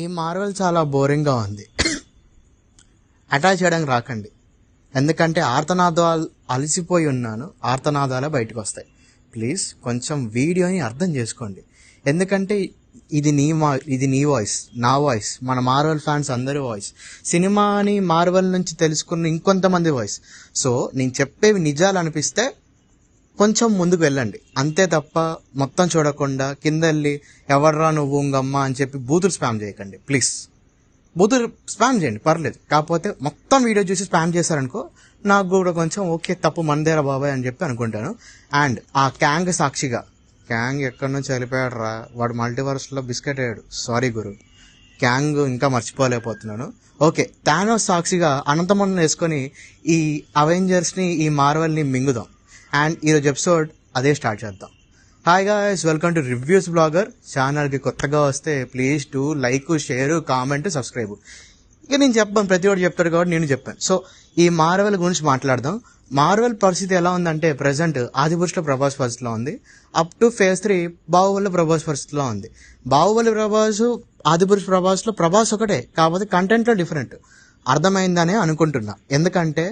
ఈ మార్వెల్ చాలా బోరింగ్గా ఉంది. అటాచ్ చేయడానికి రాకండి, ఎందుకంటే ఆర్తనాదాలు అలసిపోయి ఉన్నాను. ఆర్తనాదాలే బయటకు వస్తాయి. ప్లీజ్ కొంచెం వీడియోని అర్థం చేసుకోండి, ఎందుకంటే ఇది నీ వాయిస్, నా వాయిస్, మన మార్వెల్ ఫ్యాన్స్ అందరి వాయిస్, సినిమాని మార్వెల్ నుంచి తెలుసుకున్న ఇంకొంతమంది వాయిస్. సో నేను చెప్పేవి నిజాలు అనిపిస్తే కొంచెం ముందుకు వెళ్ళండి, అంతే తప్ప మొత్తం చూడకుండా కింద వెళ్ళి ఎవర్రా నువ్వు ఉంగమ్మ అని చెప్పి బూతులు స్పామ్ చేయకండి. ప్లీజ్ బూతులు స్పామ్ చేయండి పర్లేదు, కాకపోతే మొత్తం వీడియో చూసి స్పామ్ చేశారనుకో నాకు కూడా కొంచెం ఓకే తప్పు మనదేరా బాబాయ్ అని చెప్పి అనుకుంటాను. అండ్ ఆ క్యాంగ్ సాక్షిగా, క్యాంగ్ ఎక్కడి నుంచి వెళ్ళిపోయాడు రా, వాడు మల్టీవర్స్లో బిస్కెట్ అయ్యాడు, సారీ గురు, క్యాంగ్ ఇంకా మర్చిపోలేకపోతున్నాను. ఓకే, థానోస్ సాక్షిగా అనంతమన్న వేసుకొని ఈ అవెంజర్స్ని ఈ మార్వెల్ని మింగుదాం. అండ్ ఈరోజు ఎపిసోడ్ అదే స్టార్ట్ చేద్దాం. Hi guys, welcome two reviews blogger. ఛానల్కి కొత్తగా వస్తే please to like, share, comment, subscribe. ఇక నేను చెప్పాను, ప్రతి ఒక్కటి చెప్తాడు కాబట్టి నేను చెప్పాను. సో ఈ మార్వెల్ గురించి మాట్లాడదాం. మార్వెల్ పరిస్థితి ఎలా ఉందంటే ప్రజెంట్ ఆదిపురుషులో ప్రభాస్ పరిస్థితిలో ఉంది, up to phase 3 Baahubali Prabhas పరిస్థితిలో ఉంది. బాహుబలి ప్రభాస్, ఆదిపురుష ప్రభాస్లో ప్రభాస్ ఒకటే, కాకపోతే కంటెంట్లో డిఫరెంట్. అర్థమైందనే అనుకుంటున్నా, ఎందుకంటే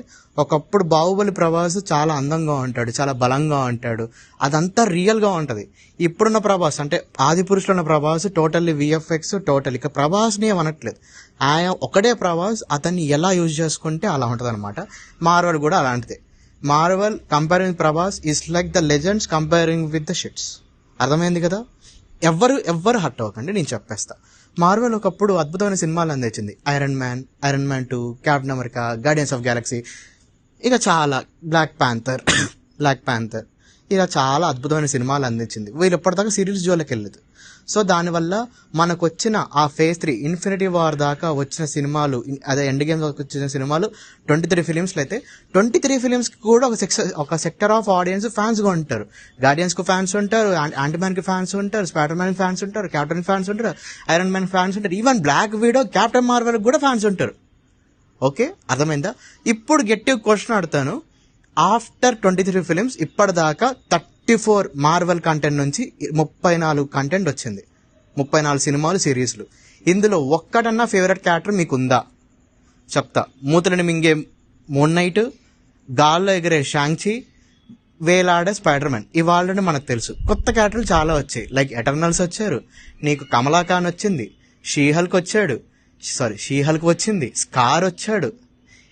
ఒకప్పుడు బాహుబలి ప్రభాస్ చాలా అందంగా ఉంటాడు, చాలా బలంగా ఉంటాడు, అదంతా రియల్గా ఉంటుంది. ఇప్పుడున్న ప్రభాస్ అంటే ఆదిపురుషులో ఉన్న ప్రభాస్ టోటల్లీ విఎఫ్ఎక్స్, టోటల్. ఇక ప్రభాస్ని ఏమనట్లేదు, ఆయన ఒకటే ప్రభాస్, అతన్ని ఎలా యూజ్ చేసుకుంటే అలా ఉంటుంది అనమాట. మార్వెల్ కూడా అలాంటిదే. Marvel comparing Prabhas is like the legends comparing with the shits. అర్థమైంది కదా, ఎవ్వరు హర్ట్ అవ్వకండి, నేను చెప్పేస్తా. మార్వెల్ ఒకప్పుడు అద్భుతమైన సినిమాలు అందించింది. Iron man 2, captain America, guardians of Galaxy, ఇక చాలా బ్లాక్ ప్యాంథర్ ఇలా చాలా అద్భుతమైన సినిమాలు అందించింది. వీళ్ళు ఎప్పటిదాకా సిరీస్ జోలికి వెళ్ళలేదు. సో దానివల్ల మనకు వచ్చిన ఆ ఫేజ్ 3 ఇన్ఫినిటీ వార్ దాకా వచ్చిన సినిమాలు, అదే ఎండ్ గేమ్ వచ్చిన సినిమాలు 23 ఫిలిమ్స్లో అయితే 23 ఫిలిమ్స్కి కూడా ఒక సెక్టర్ ఆఫ్ ఆడియన్స్ ఫ్యాన్స్గా ఉంటారు. గార్డియన్స్కి ఫ్యాన్స్ ఉంటారు, యాంటీమ్యాన్కి ఫ్యాన్స్ ఉంటారు, స్పైడర్ మ్యాన్ ఫ్యాన్స్ ఉంటారు, క్యాప్టెన్ ఫ్యాన్స్ ఉంటారు, ఐరన్ మ్యాన్ ఫ్యాన్స్ ఉంటారు, ఈవెన్ బ్లాక్ విడో, క్యాప్టెన్ మార్వెల్కి కూడా ఫ్యాన్స్ ఉంటారు. ఓకే, అర్థమైందా? ఇప్పుడు గట్టి క్వశ్చన్ అడుగుతాను. ఆఫ్టర్ 23 ఫిలిమ్స్ ఇప్పటిదాకా 34 మార్వెల్ కంటెంట్ నుంచి 34 కంటెంట్ వచ్చింది, 34 సినిమాలు, సిరీస్లు. ఇందులో ఒక్కటన్నా ఫేవరెట్ క్యారెక్టర్ మీకుందా? చెప్తా. మూతలని మింగే మూన్ నైట్, గాల్లో ఎగిరే షాంగ్‌చి, వేలాడే స్పైడర్ మ్యాన్, ఇవాళని మనకు తెలుసు. కొత్త క్యారెక్టర్లు చాలా వచ్చాయి, లైక్ ఎటర్నల్స్ వచ్చారు, నీకు కమలా ఖాన్ వచ్చింది, షీ హల్క్ వచ్చింది, స్కార్ వచ్చాడు,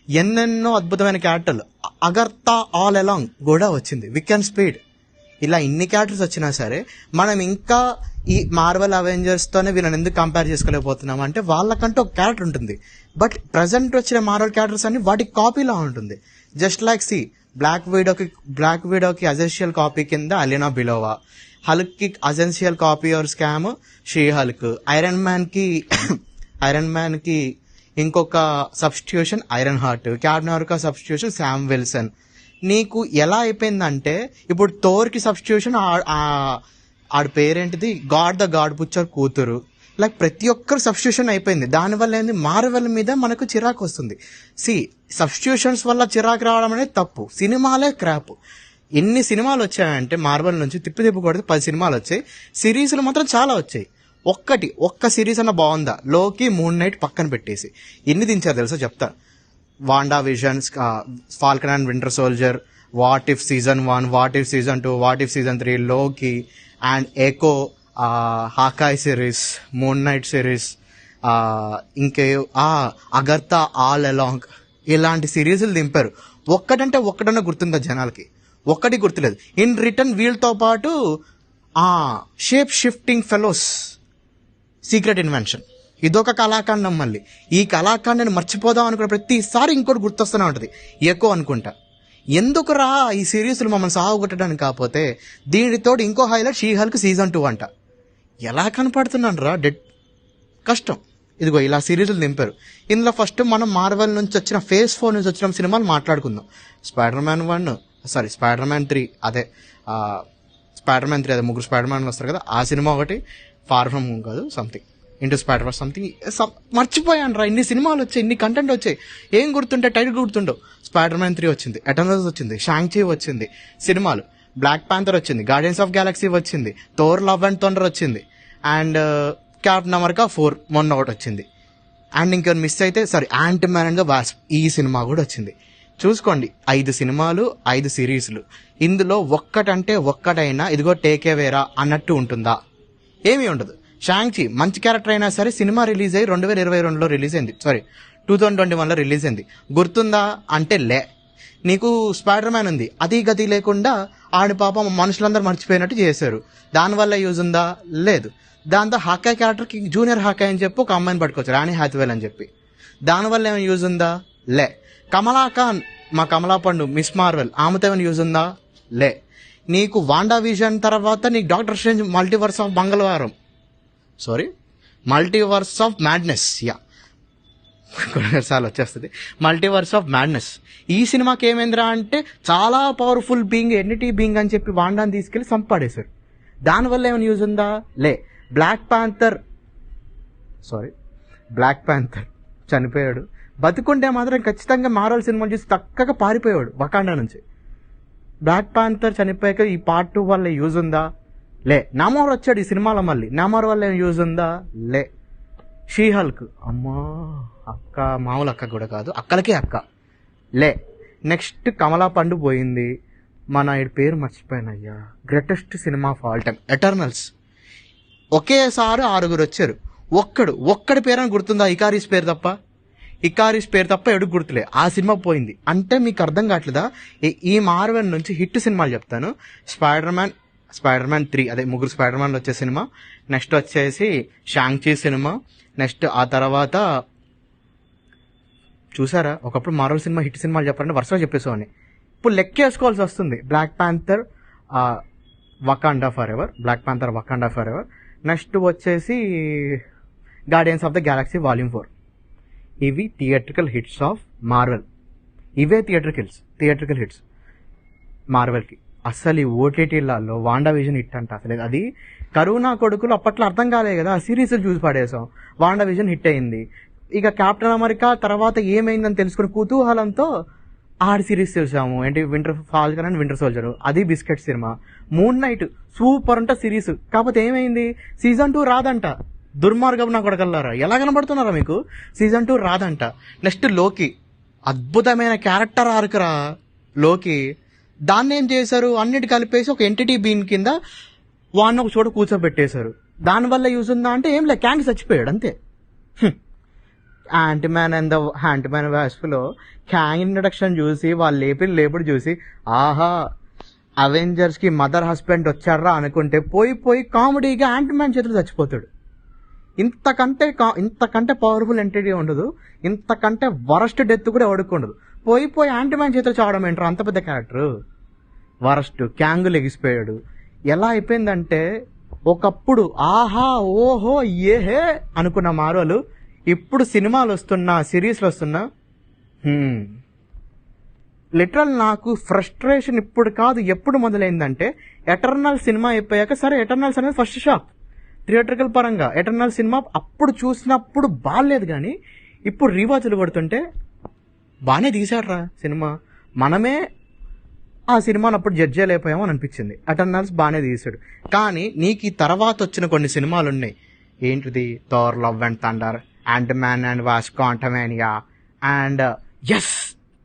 ఎన్నెన్నో అద్భుతమైన క్యారెక్టర్లు. అగర్తా ఆల్ అలాంగ్ కూడా వచ్చింది, విక్ అండ్ స్పీడ్. ఇలా ఇన్ని క్యారెక్టర్స్ వచ్చినా సరే మనం ఇంకా ఈ మార్వెల్ అవెంజర్స్తోనే వీళ్ళని ఎందుకు కంపేర్ చేసుకోలేకపోతున్నాం అంటే వాళ్ళకంటూ ఒక క్యారెక్టర్ ఉంటుంది. బట్ ప్రజెంట్ వచ్చిన మార్వెల్ క్యారెక్టర్స్ అన్ని వాటికి కాపీలా ఉంటుంది. జస్ట్ లైక్ బ్లాక్ వీడోకి అజెన్షియల్ కాపీ కింద అలీనా బిలోవా, హల్క్కి essential copy or scam She-Hulk, iron మ్యాన్కి ఇంకొక substitution Ironheart, Captain America substitution Sam Wilson. నీకు ఎలా అయిపోయిందంటే ఇప్పుడు థోర్కి సబ్స్టిట్యూషన్ ఆడి పేరేంటిది, గాడ్ బుచ్చర్ కూతురు. లైక్ ప్రతి ఒక్కరు సబ్స్టిట్యూషన్ అయిపోయింది. దానివల్ల ఏంది, మార్వెల్ మీద మనకు చిరాకు వస్తుంది. సబ్స్టిట్యూషన్స్ వల్ల చిరాకు రావడం అనేది తప్పు, సినిమాలే క్రాప్. ఎన్ని సినిమాలు వచ్చాయంటే మార్వెల్ నుంచి తిప్పి కొడితే 10 సినిమాలు వచ్చాయి, సిరీస్లు మాత్రం చాలా వచ్చాయి. ఒక్క సిరీస్ అన్న బాగుందా? లోకి, మూన్ నైట్ పక్కన పెట్టేసి ఎన్ని దించారు తెలుసా చెప్తా. Wanda visions, Falcon and winter soldier, what if season 1, what if season 2, what if season 3, లోకి and echo, Hawkeye series, moon night series, ఇంకే అగర్తా ఆల్ అలాంగ్, ఇలాంటి సిరీస్లు దింపారు. ఒక్కటన్నా గుర్తుందా జనాలకి? ఒక్కటి గుర్తులేదు. ఇన్ రిటర్న్ వీళ్ళతో పాటు shape shifting fellows, secret invention, ఇదొక కళాఖండం. మళ్ళీ ఈ కళాఖండాన్ని మర్చిపోదాం అనుకున్న ప్రతిసారి ఇంకోటి గుర్తొస్తూనే ఉంటుంది, ఎక్కువ అనుకుంటా. ఎందుకురా ఈ సిరీస్లు మమ్మల్ని సాగుకొట్టడానికి? కాకపోతే దీనితో ఇంకో హైలైట్ షీ హల్క్ సీజన్ 2 అంట. ఎలా కనపడుతున్నాను రా, డెడ్ కష్టం. ఇదిగో ఇలా సిరీస్లు దింపారు. ఇందులో ఫస్ట్ మనం మార్వెల్ నుంచి వచ్చిన ఫేజ్ 4 నుంచి వచ్చిన సినిమాలు మాట్లాడుకుందాం. స్పైడర్ మ్యాన్ 3, అదే స్పైడర్ మ్యాన్ 3, అదే 3 స్పైడర్ మ్యాన్లు వస్తారు కదా, ఆ సినిమా ఒకటి. ఫార్ ఫ్రమ్ హోమ్ కాదు, something into spider verse something. మర్చిపోయాను రా, ఇన్ని సినిమాలు వచ్చాయి, ఇన్ని కంటెంట్ వచ్చాయి, ఏం గుర్తుంటే టైటిల్ గుర్తుండవు. స్పైడర్ మ్యాన్ 3 వచ్చింది, ఎటర్నల్స్ వచ్చింది, షాంగ్‌చి వచ్చింది, సినిమాలు, బ్లాక్ ప్యాంథర్ వచ్చింది, గార్డియన్స్ ఆఫ్ గ్యాలక్సీ వచ్చింది, థోర్ లవ్ అండ్ థండర్ వచ్చింది, అండ్ క్యాప్టెన్ అమెరికా 4 మొన్న ఒకటి వచ్చింది. అండ్ ఇంకొన్ని మిస్ అయితే ant man and the wasp ఈ సినిమా కూడా వచ్చింది. చూసుకోండి, 5 సినిమాలు 5 సిరీస్లు. ఇందులో ఒక్కటైనా ఇదిగో టేకేవేరా అన్నట్టు ఉంటుందా? ఏమీ ఉండదు. షాంగ్‌చి మంచి క్యారెక్టర్ అయినా సరే సినిమా రిలీజ్ అయ్యి 2022లో రిలీజ్ అయింది, 2021లో రిలీజ్ అయింది. గుర్తుందా అంటే లే. నీకు స్పైడర్ మ్యాన్ ఉంది, అతి గతి లేకుండా ఆడి పాపం మనుషులందరూ మర్చిపోయినట్టు చేశారు. దానివల్ల యూజ్ ఉందా? లేదు. దాంతో హాకాయ్ క్యారెక్టర్కి జూనియర్ హాకాయ్ అని చెప్పి ఒక అమ్మాయిని పట్టుకోవచ్చు, రాణి హ్యాథ్వేల్ అని చెప్పి. దానివల్ల ఏమైనా యూజ్ ఉందా? లే. కమలా ఖాన్, మా కమలా పండు, మిస్ మార్వెల్, ఆమెతో ఏమైనా యూజ్ ఉందా? లే. నీకు వాండా విజన్ తర్వాత నీకు doctor strange multiverse of madness, కొన్నిసార్లు వచ్చేస్తుంది మల్టీవర్స్ ఆఫ్ మ్యాడ్నెస్. ఈ సినిమాకి ఏమైందిరా అంటే చాలా పవర్ఫుల్ బీయింగ్, ఎన్నిటీ బీయింగ్ అని చెప్పి వాండాని తీసుకెళ్లి సంపాడేశారు. దానివల్ల ఏమైనా యూజ్ ఉందా? లే. బ్లాక్ ప్యాంథర్ చనిపోయాడు. బతుకుంటే మాత్రం ఖచ్చితంగా మార్వెల్ సినిమాలు చూసి చక్కగా పారిపోయాడు వకాండా నుంచి. బ్లాక్ ప్యాంథర్ చనిపోయాక ఈ పార్ట్ 2 వల్ల యూజ్ ఉందా? లే. నామోర్ వచ్చాడు ఈ సినిమాలో, మళ్ళీ నామోర్ వల్ల ఏమైనా యూజ్ ఉందా? లే. షీ హల్క్, అమ్మా అక్క, మామూలు అక్క కూడా కాదు, అక్కలకే అక్క. లే. నెక్స్ట్ కమలా పండు పోయింది. మన ఈ పేరు మర్చిపోయానయ్యా, greatest cinema of all time Eternals. ఒకేసారి 6 వచ్చారు. ఒక్కడి పేరని గుర్తుందా? ఇకారీస్ పేరు తప్ప ఎడుగు గుర్తులే. ఆ సినిమా పోయింది అంటే మీకు అర్థం కావట్లేదా? ఈ మార్వెల్ నుంచి హిట్ సినిమాలు చెప్తాను. స్పైడర్ మ్యాన్ 3, అదే 3 స్పైడర్ మ్యాన్లు వచ్చే సినిమా. నెక్స్ట్ వచ్చేసి షాంగ్‌చి సినిమా. నెక్స్ట్ ఆ తర్వాత చూసారా, ఒకప్పుడు మార్వెల్ సినిమా హిట్ సినిమాలు చెప్పాలంటే వరుసగా చెప్పేసేవాడిని. ఇప్పుడు లెక్కేసుకోవాల్సి వస్తుంది. Black panther Wakanda forever. Next వచ్చేసి guardians of the galaxy volume 4. ఇవి థియేట్రికల్ హిట్స్ ఆఫ్ మార్వెల్. ఇవే థియేట్రికల్ హిట్స్ మార్వెల్కి. అసలు ఈ ఓటీటీలలో వాండా విజన్ హిట్ అంట. అసలు అది కరోనా కొడుకులు అప్పట్లో అర్థం కాలేదు కదా, సిరీస్లు చూసి పడేసాం. వాండా విజన్ హిట్ అయింది. ఇక కెప్టెన్ అమెరికా తర్వాత ఏమైందని తెలుసుకుని కుతూహలంతో ఆడి సిరీస్ చూసాము. ఏంటి, winter falcon and winter soldier. అది biscuit cinema. Moon knight super అంట సిరీస్. కాకపోతే ఏమైంది, సీజన్ 2 రాదంట. దుర్మార్గం నా కొడకల్లారా, ఎలా కనబడుతున్నారా మీకు? సీజన్ 2 రాదంట. నెక్స్ట్ లోకి, అద్భుతమైన క్యారెక్టర్ ఆర్క్ రా లోకి. దాన్ని ఏం చేశారు, అన్నిటి కలిపేసి ఒక ఎంటిటీ బీన్ కింద వాడిని ఒక చోట కూర్చోబెట్టేశారు. దానివల్ల యూజ్ ఉందా అంటే ఏం లే, క్యాంగ్ చచ్చిపోయాడు అంతే. యాంట్ మ్యాన్ వాస్ప్లో క్యాంగ్ ఇంట్రడక్షన్ చూసి వాళ్ళు లేపుడు చూసి ఆహా అవెంజర్స్ కి మదర్ హస్బెండ్ వచ్చారా అనుకుంటే పోయి కామెడీగా యాంట్ మ్యాన్ చేతులు చచ్చిపోతాడు. ఇంతకంటే పవర్ఫుల్ ఎంటిటీ ఉండదు, ఇంతకంటే వరస్ట్ డెత్ కూడా ఎవడుకుండదు. పోయి యాంట్ మ్యాన్ చేతులు చావడం ఏంటారు, అంత పెద్ద క్యారెక్టర్ వరస్ట్. క్యాంగ్ లెగిసిపోయాడు. ఎలా అయిపోయిందంటే ఒకప్పుడు ఆహా ఓహో ఏహే అనుకున్న మార్వెల్ ఇప్పుడు సినిమాలు వస్తున్నా, సిరీస్లు వస్తున్నా, లిటరల్ నాకు ఫ్రస్ట్రేషన్ ఇప్పుడు కాదు ఎప్పుడు మొదలైందంటే ఎటర్నల్ సినిమా అయిపోయాక. సరే ఎటర్నల్స్ అనేది ఫస్ట్ షాక్ థియేట్రికల్ పరంగా. ఎటర్నల్ సినిమా అప్పుడు చూసినప్పుడు బాగాలేదు, కానీ ఇప్పుడు రీవాచ్లు కొడుతుంటే బాగానే తీశాడ్రా సినిమా. మనమే ఆ సినిమాను అప్పుడు జడ్జ్ చేయలేకపోయామో అని అనిపించింది. ఎటర్నల్స్ బాగానే తీశాడు. కానీ నీకు ఈ తర్వాత వచ్చిన కొన్ని సినిమాలు ఉన్నాయి. ఏంటిది, Thor love and thunder, ant man and wasp Quantumania and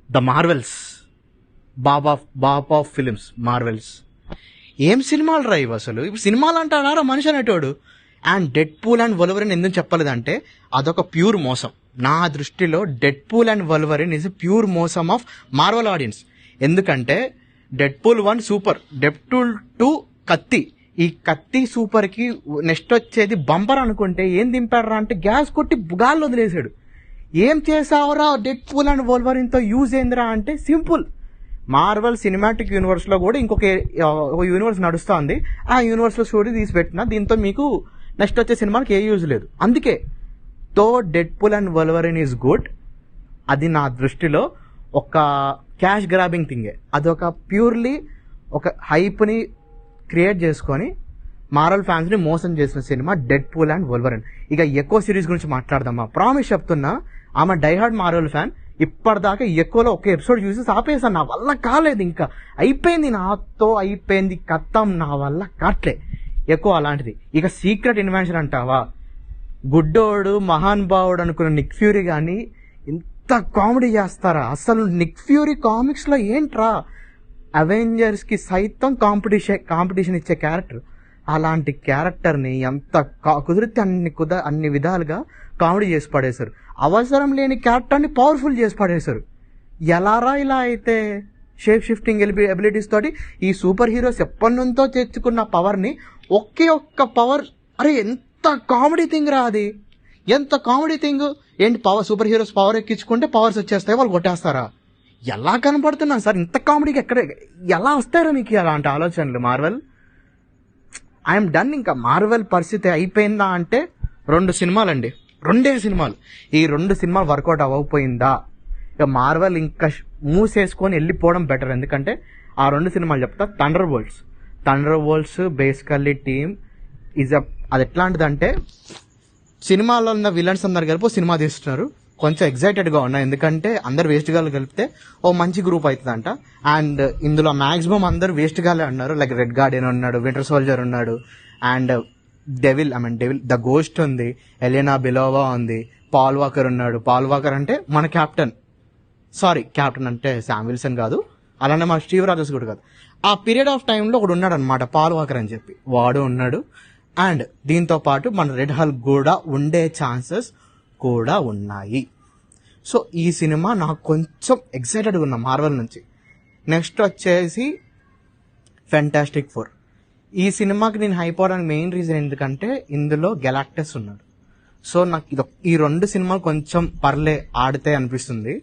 the Marvel's, Bob of films Marvel's. ఏం సినిమాలు రా ఇవి అసలు? ఇప్పుడు సినిమాలు అంటాడారా మనిషి అనేటోడు. And Deadpool and Wolverine ఎందుకు చెప్పలేదంటే అదొక ప్యూర్ మోసం. నా దృష్టిలో Deadpool and Wolverine is pure మోసం ఆఫ్ మార్వెల్ ఆడియన్స్. ఎందుకంటే Deadpool 1 super, Deadpool 2 కత్తి. ఈ కత్తి సూపర్ కి నెక్స్ట్ వచ్చేది బంపర్ అనుకుంటే ఏం దింపాడరా అంటే గ్యాస్ కొట్టి గాల్లో వదిలేశాడు. ఏం చేసావురా డెడ్ పూల్ అండ్ వొల్వరిన్ తో యూజ్ ఏందిరా అంటే సింపుల్, మార్వెల్ సినిమాటిక్ యూనివర్స్ లో కూడా ఇంకొక యూనివర్స్ నడుస్తుంది, ఆ యూనివర్స్ లో స్టోరీ తీసి పెట్టిన, దీంతో మీకు నెక్స్ట్ వచ్చే సినిమాకి ఏ యూజ్ లేదు. అందుకే తో Deadpool and Wolverine is good. అది నా దృష్టిలో ఒక క్యాష్ గ్రాబింగ్ థింగే. అదొక ప్యూర్లీ ఒక హైప్ని క్రియేట్ చేసుకొని మార్వెల్ ఫ్యాన్స్ని మోసం చేసిన cinema dead pool and Wolverine. ఇక ఎకో సిరీస్ గురించి మాట్లాడదామా? ప్రామిస్ చెప్తున్నా, ఆమె డైహార్డ్ మార్వెల్ ఫ్యాన్. ఇప్పటిదాకా ఎక్కువలో ఒక ఎపిసోడ్ చూసి ఆపేసాను, నా వల్ల కాలేదు, ఇంకా అయిపోయింది, నాతో అయిపోయింది, కత్తం, నా వల్ల కాట్లే ఎక్కువ అలాంటిది. ఇక సీక్రెట్ ఇన్వెన్షన్ అంటావా, గుడ్డోడు మహాన్ భావుడు అనుకున్న నిక్ ఫ్యూరీ కానీ ఇంత కామెడీ చేస్తారా? అసలు నిక్ ఫ్యూరీ కామిక్స్లో ఏంట్రా, అవెంజర్స్కి సైతం కాంపిటీషన్ ఇచ్చే క్యారెక్టర్. అలాంటి క్యారెక్టర్ని ఎంత కుదిరితే అన్ని విధాలుగా కామెడీ చేసి పడేశారు. అవసరం లేని క్యారెక్టర్ని పవర్ఫుల్ చేసి పడేశారు. ఎలారా ఇలా అయితే? షేప్ షిఫ్టింగ్ ఎబిలిటీస్ తోటి ఈ సూపర్ హీరోస్ ఎప్పటి నుంచో తెచ్చుకున్న పవర్ని ఒకే ఒక్క పవర్, అరే ఎంత కామెడీ థింగ్ రా అది, ఎంత కామెడీ థింగ్. ఏంటి సూపర్ హీరోస్ పవర్ ఎక్కించుకుంటే పవర్స్ వచ్చేస్తాయి, వాళ్ళు కొట్టేస్తారా? ఎలా కనపడుతున్నాను సార్ ఇంత కామెడీకి? ఎలా వస్తారా మీకు అలాంటి ఆలోచనలు? Marvel I'm done. ఇంకా మార్వెల్ పరిస్థితి అయిపోయిందా అంటే 2 సినిమాలండి, 2 సినిమాలు. ఈ 2 సినిమాలు వర్కౌట్ అవ్వకపోయిందా ఇక మార్వెల్ ఇంకా మూసేసుకొని వెళ్ళిపోవడం బెటర్. ఎందుకంటే ఆ 2 సినిమాలు చెప్తా. థండర్ వరల్డ్స్ బేసికల్లీ టీమ్ అది ఎట్లాంటిదంటే, సినిమాలో ఉన్న విలన్స్ అందరు కలిపి సినిమా తీస్తున్నారు. కొంచెం ఎగ్జైటెడ్గా ఉన్నా, ఎందుకంటే అందరు వేస్ట్ గాలు కలిపితే ఓ మంచి గ్రూప్ అవుతుందంట. అండ్ ఇందులో మాక్సిమం అందరు వేస్ట్ గాలే అన్నారు. లైక్ రెడ్ గార్డియన్ ఉన్నాడు, వింటర్ సోల్జర్ ఉన్నాడు, అండ్ డెవిల్ ద గోస్ట్ ఉంది, ఎలినా బిలోవా ఉంది, పాల్ వాకర్ ఉన్నాడు. పాల్ వాకర్ అంటే మన క్యాప్టెన్ అంటే శామ్ విల్సన్ కాదు, అలానే మన స్టీవ్ రాజర్స్ కూడా కాదు. ఆ పీరియడ్ ఆఫ్ టైంలో ఒకడు ఉన్నాడు అనమాట, పాల్ వాకర్ అని చెప్పి, వాడు ఉన్నాడు. అండ్ దీంతో పాటు మన రెడ్ హల్క్ కూడా ఉండే ఛాన్సెస్ కూడా ఉన్నాయి. సో ఈ సినిమా నాకు కొంచెం ఎక్సైటెడ్గా ఉన్నా మార్వెల్ నుంచి. నెక్స్ట్ వచ్చేసి ఫెంటాస్టిక్ ఫోర్. ఈ సినిమాకి నేను హైప్ అవడానికి మెయిన్ రీజన్ ఎందుకంటే ఇందులో గెలాక్టస్ ఉన్నాడు. సో నాకు ఈ 2 సినిమాలు కొంచెం ఆడితే అనిపిస్తుంది.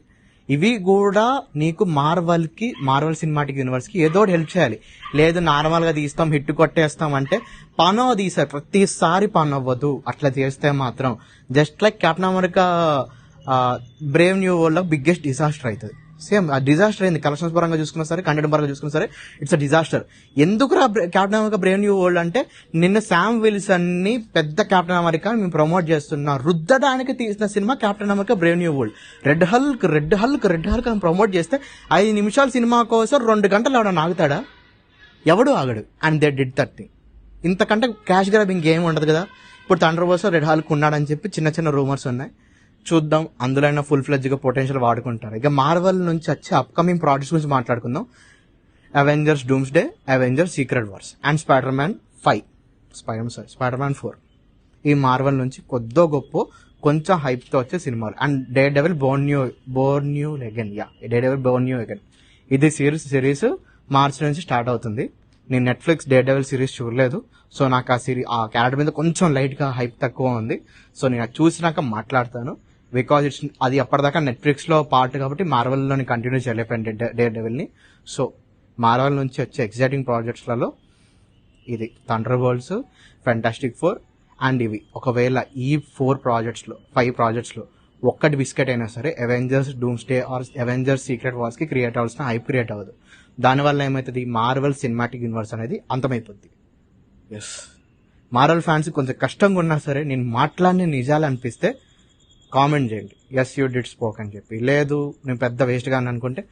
ఇవి కూడా నీకు మార్వెల్ సినిమాటిక్ యూనివర్స్కి ఏదో హెల్ప్ చేయాలి. లేదు నార్మల్గా తీస్తాం హిట్ కొట్టేస్తాం అంటే పని తీసారు, ప్రతిసారి పని అవ్వదు. అట్లా చేస్తే మాత్రం just like captain America Brave new world లో బిగ్గెస్ట్ డిజాస్టర్ అవుతుంది. సేమ్ ఆ డిజాస్టర్ అయింది, కలెక్షన్స్ పరంగా చూసుకున్నా సరే, కంటెంట్ పరంగా చూసుకున్నా సరే, ఇట్స్ అ డిజాస్టర్. ఎందుకు captain America Brave new world అంటే, నిన్న శామ్ విల్సన్ ని పెద్ద కెప్టెన్ అమెరికా మేము ప్రమోట్ చేస్తున్నాం రుద్దడానికి తీసిన cinema captain America Brave new world. Red Hulk అని ప్రమోట్ చేస్తే 5 నిమిషాల సినిమా కోసం 2 గంటలు ఎవడన్నా ఆగుతాడా? ఎవడు ఆగడు. And they did that thing. ఇంతకంటే క్యాష్ గ్రాబింగ్ గేమ్ ఉండదు కదా. ఇప్పుడు థండర్ బోల్ట్స్ రెడ్ హల్క్ ఉన్నాడని చెప్పి చిన్న రూమర్స్ ఉన్నాయి. చూద్దాం, అందులో అయినా ఫుల్ ఫ్లెడ్జ్గా పొటెన్షియల్ వాడుకుంటారు. ఇక మార్వెల్ నుంచి వచ్చే అప్కమింగ్ ప్రాజెక్ట్స్ గురించి మాట్లాడుకుందాం. Avengers doomsday, Avengers secret wars and spider man 4. ఈ మార్వెల్ నుంచి కొద్దో గొప్ప కొంచెం హైప్తో వచ్చే సినిమాలు. And day devil Born new again. ఇది సిరీస్ మార్చ్ నుంచి స్టార్ట్ అవుతుంది. నేను నెట్ఫ్లిక్స్ డే డెవిల్ సిరీస్ చూడలేదు, సో నాకు ఆ క్యారెక్టర్ మీద కొంచెం లైట్గా హైప్ తక్కువ ఉంది. సో నేను అది చూసినాక మాట్లాడతాను. బికాజ్ అది అప్పటిదాకా నెట్ఫ్లిక్స్లో పార్ట్ కాబట్టి మార్వెల్లోని కంటిన్యూ చేయలేకపోయింది డే డెవిల్ని. సో మార్వెల్ నుంచి వచ్చే ఎగ్జైటింగ్ ప్రాజెక్ట్స్లలో ఇది thunder worlds, fantastic four and ఇవి. ఒకవేళ ఈ 5 ప్రాజెక్ట్స్లో ఒక్కటి బిస్కెట్ అయినా సరే Avengers Doomsday or Avengers secret వార్స్కి క్రియేట్ అవ్వాల్సిన హైప్ క్రియేట్ అవ్వదు. దానివల్ల ఏమవుతుంది, మార్వెల్ సినిమాటిక్ యూనివర్స్ అనేది అంతమైపోద్ది. ఎస్, మార్వెల్ ఫ్యాన్స్ కొంచెం కష్టంగా ఉన్నా సరే నేను మాట్లాడిన నిజాలు అనిపిస్తే కామెంట్ చేయండి, ఎస్ యూ డిడ్ స్పోక్ అని చెప్పి. లేదు నేను పెద్ద వేస్ట్గా అని అనుకుంటే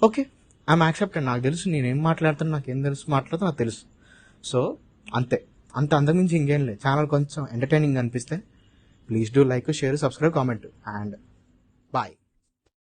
ఓకే, ఐఎమ్ యాక్సెప్టెడ్. నాకు తెలుసు నేనేం మాట్లాడుతాను, నాకేం మాట్లాడుతాను నాకు తెలుసు. సో అంతే, అంతకుమించి ఇంకేం లేదు. ఛానల్ కొంచెం ఎంటర్టైనింగ్ అనిపిస్తే please do like, share, subscribe, comment and bye.